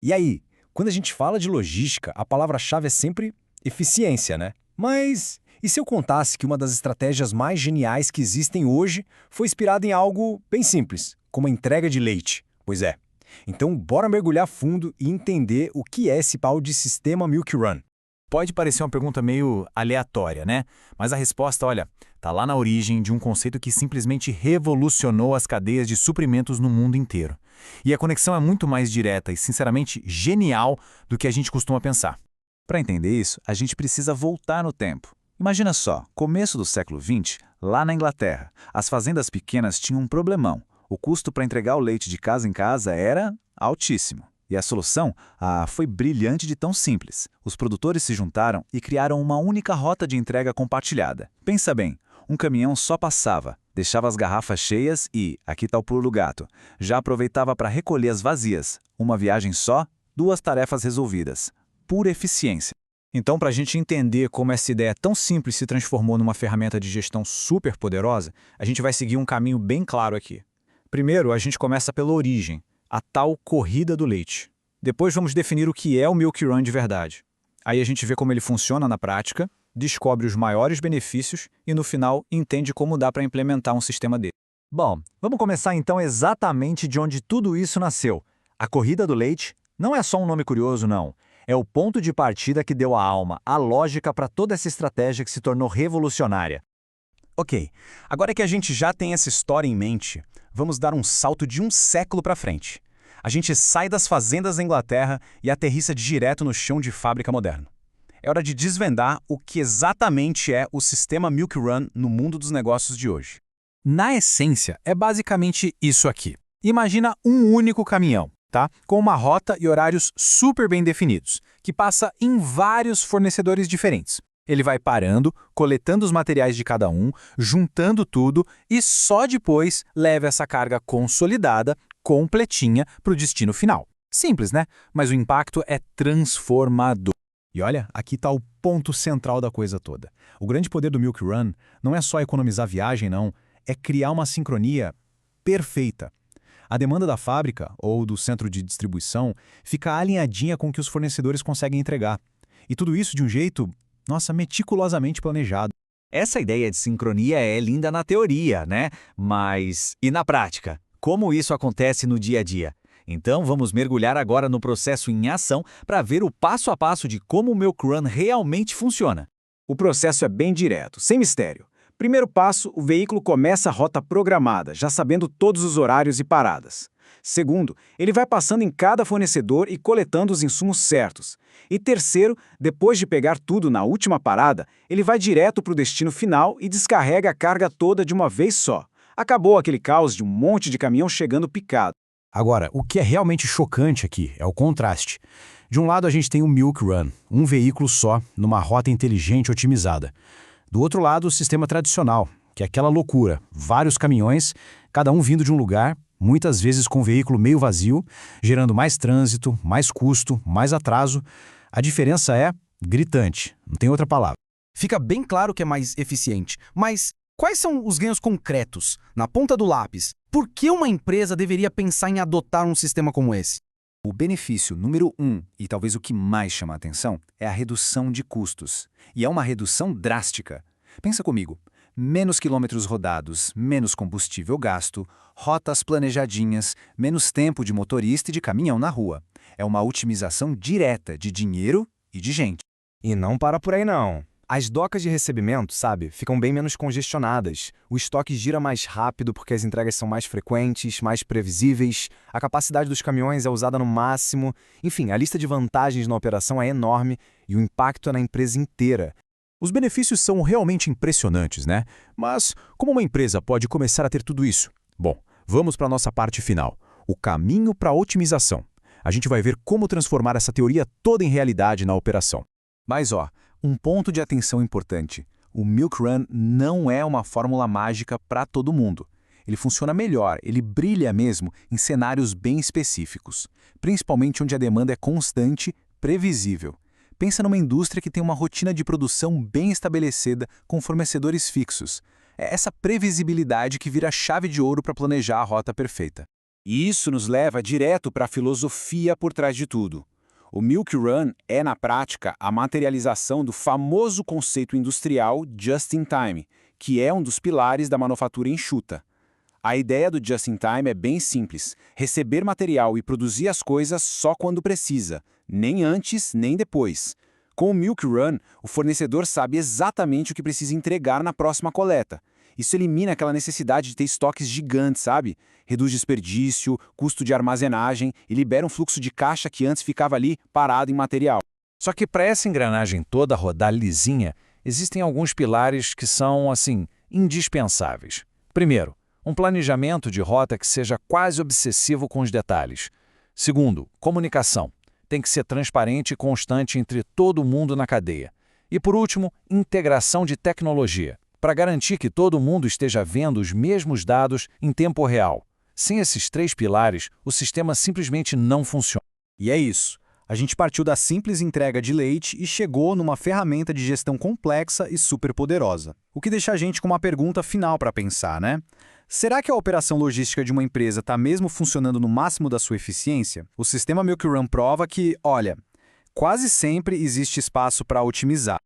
E aí, quando a gente fala de logística, a palavra-chave é sempre eficiência, né? Mas e se eu contasse que uma das estratégias mais geniais que existem hoje foi inspirada em algo bem simples, como a entrega de leite? Pois é. Então, bora mergulhar fundo e entender o que é esse tal de sistema Milk Run. Pode parecer uma pergunta meio aleatória, né? Mas a resposta, olha, tá lá na origem de um conceito que simplesmente revolucionou as cadeias de suprimentos no mundo inteiro. E a conexão é muito mais direta e, sinceramente, genial do que a gente costuma pensar. Para entender isso, a gente precisa voltar no tempo. Imagina só, começo do século XX, lá na Inglaterra, as fazendas pequenas tinham um problemão. O custo para entregar o leite de casa em casa era altíssimo. E a solução foi brilhante de tão simples. Os produtores se juntaram e criaram uma única rota de entrega compartilhada. Pensa bem, um caminhão só passava, deixava as garrafas cheias e, aqui está o pulo do gato, já aproveitava para recolher as vazias. Uma viagem só, duas tarefas resolvidas. Pura eficiência. Então, para a gente entender como essa ideia tão simples se transformou numa ferramenta de gestão super poderosa, a gente vai seguir um caminho bem claro aqui. Primeiro, a gente começa pela origem, a tal corrida do leite. Depois vamos definir o que é o Milk Run de verdade. Aí a gente vê como ele funciona na prática, descobre os maiores benefícios e, no final, entende como dá para implementar um sistema dele. Bom, vamos começar então exatamente de onde tudo isso nasceu. A corrida do leite não é só um nome curioso, não. É o ponto de partida que deu a alma, a lógica para toda essa estratégia que se tornou revolucionária. Ok, agora que a gente já tem essa história em mente, vamos dar um salto de um século para frente. A gente sai das fazendas da Inglaterra e aterrissa direto no chão de fábrica moderno. É hora de desvendar o que exatamente é o sistema Milk Run no mundo dos negócios de hoje. Na essência, é basicamente isso aqui. Imagina um único caminhão, tá? Com uma rota e horários super bem definidos, que passa em vários fornecedores diferentes. Ele vai parando, coletando os materiais de cada um, juntando tudo e só depois leva essa carga consolidada, completinha, para o destino final. Simples, né? Mas o impacto é transformador. E olha, aqui está o ponto central da coisa toda. O grande poder do Milk Run não é só economizar viagem, não. É criar uma sincronia perfeita. A demanda da fábrica ou do centro de distribuição fica alinhadinha com o que os fornecedores conseguem entregar. E tudo isso de um jeito, nossa, meticulosamente planejado. Essa ideia de sincronia é linda na teoria, né? Mas e na prática? Como isso acontece no dia a dia? Então vamos mergulhar agora no processo em ação para ver o passo a passo de como o Milk Run realmente funciona. O processo é bem direto, sem mistério. Primeiro passo, o veículo começa a rota programada, já sabendo todos os horários e paradas. Segundo, ele vai passando em cada fornecedor e coletando os insumos certos. E terceiro, depois de pegar tudo na última parada, ele vai direto para o destino final e descarrega a carga toda de uma vez só. Acabou aquele caos de um monte de caminhão chegando picado. Agora, o que é realmente chocante aqui é o contraste. De um lado a gente tem o Milk Run, um veículo só, numa rota inteligente e otimizada. Do outro lado, o sistema tradicional, que é aquela loucura, vários caminhões, cada um vindo de um lugar, muitas vezes com o veículo meio vazio, gerando mais trânsito, mais custo, mais atraso. A diferença é gritante, não tem outra palavra. Fica bem claro que é mais eficiente, mas quais são os ganhos concretos, na ponta do lápis? Por que uma empresa deveria pensar em adotar um sistema como esse? O benefício número 1, e talvez o que mais chama a atenção, é a redução de custos. E é uma redução drástica. Pensa comigo, menos quilômetros rodados, menos combustível gasto, rotas planejadinhas, menos tempo de motorista e de caminhão na rua. É uma otimização direta de dinheiro e de gente. E não para por aí não. As docas de recebimento, sabe, ficam bem menos congestionadas. O estoque gira mais rápido porque as entregas são mais frequentes, mais previsíveis. A capacidade dos caminhões é usada no máximo. Enfim, a lista de vantagens na operação é enorme e o impacto é na empresa inteira. Os benefícios são realmente impressionantes, né? Mas como uma empresa pode começar a ter tudo isso? Bom, vamos para a nossa parte final, o caminho para a otimização. A gente vai ver como transformar essa teoria toda em realidade na operação. Mas um ponto de atenção importante. O Milk Run não é uma fórmula mágica para todo mundo. Ele funciona melhor, ele brilha mesmo em cenários bem específicos, principalmente onde a demanda é constante, previsível. Pensa numa indústria que tem uma rotina de produção bem estabelecida com fornecedores fixos. É essa previsibilidade que vira a chave de ouro para planejar a rota perfeita. E isso nos leva direto para a filosofia por trás de tudo. O Milk Run é, na prática, a materialização do famoso conceito industrial Just in Time, que é um dos pilares da manufatura enxuta. A ideia do Just in Time é bem simples: receber material e produzir as coisas só quando precisa, nem antes nem depois. Com o Milk Run, o fornecedor sabe exatamente o que precisa entregar na próxima coleta. Isso elimina aquela necessidade de ter estoques gigantes, sabe? Reduz desperdício, custo de armazenagem e libera um fluxo de caixa que antes ficava ali parado em material. Só que para essa engrenagem toda rodar lisinha, existem alguns pilares que são, assim, indispensáveis. Primeiro, um planejamento de rota que seja quase obsessivo com os detalhes. Segundo, comunicação. Tem que ser transparente e constante entre todo mundo na cadeia. E por último, integração de tecnologia, para garantir que todo mundo esteja vendo os mesmos dados em tempo real. Sem esses 3 pilares, o sistema simplesmente não funciona. E é isso. A gente partiu da simples entrega de leite e chegou numa ferramenta de gestão complexa e superpoderosa. O que deixa a gente com uma pergunta final para pensar, né? Será que a operação logística de uma empresa está mesmo funcionando no máximo da sua eficiência? O sistema Milk Run prova que, olha, quase sempre existe espaço para otimizar.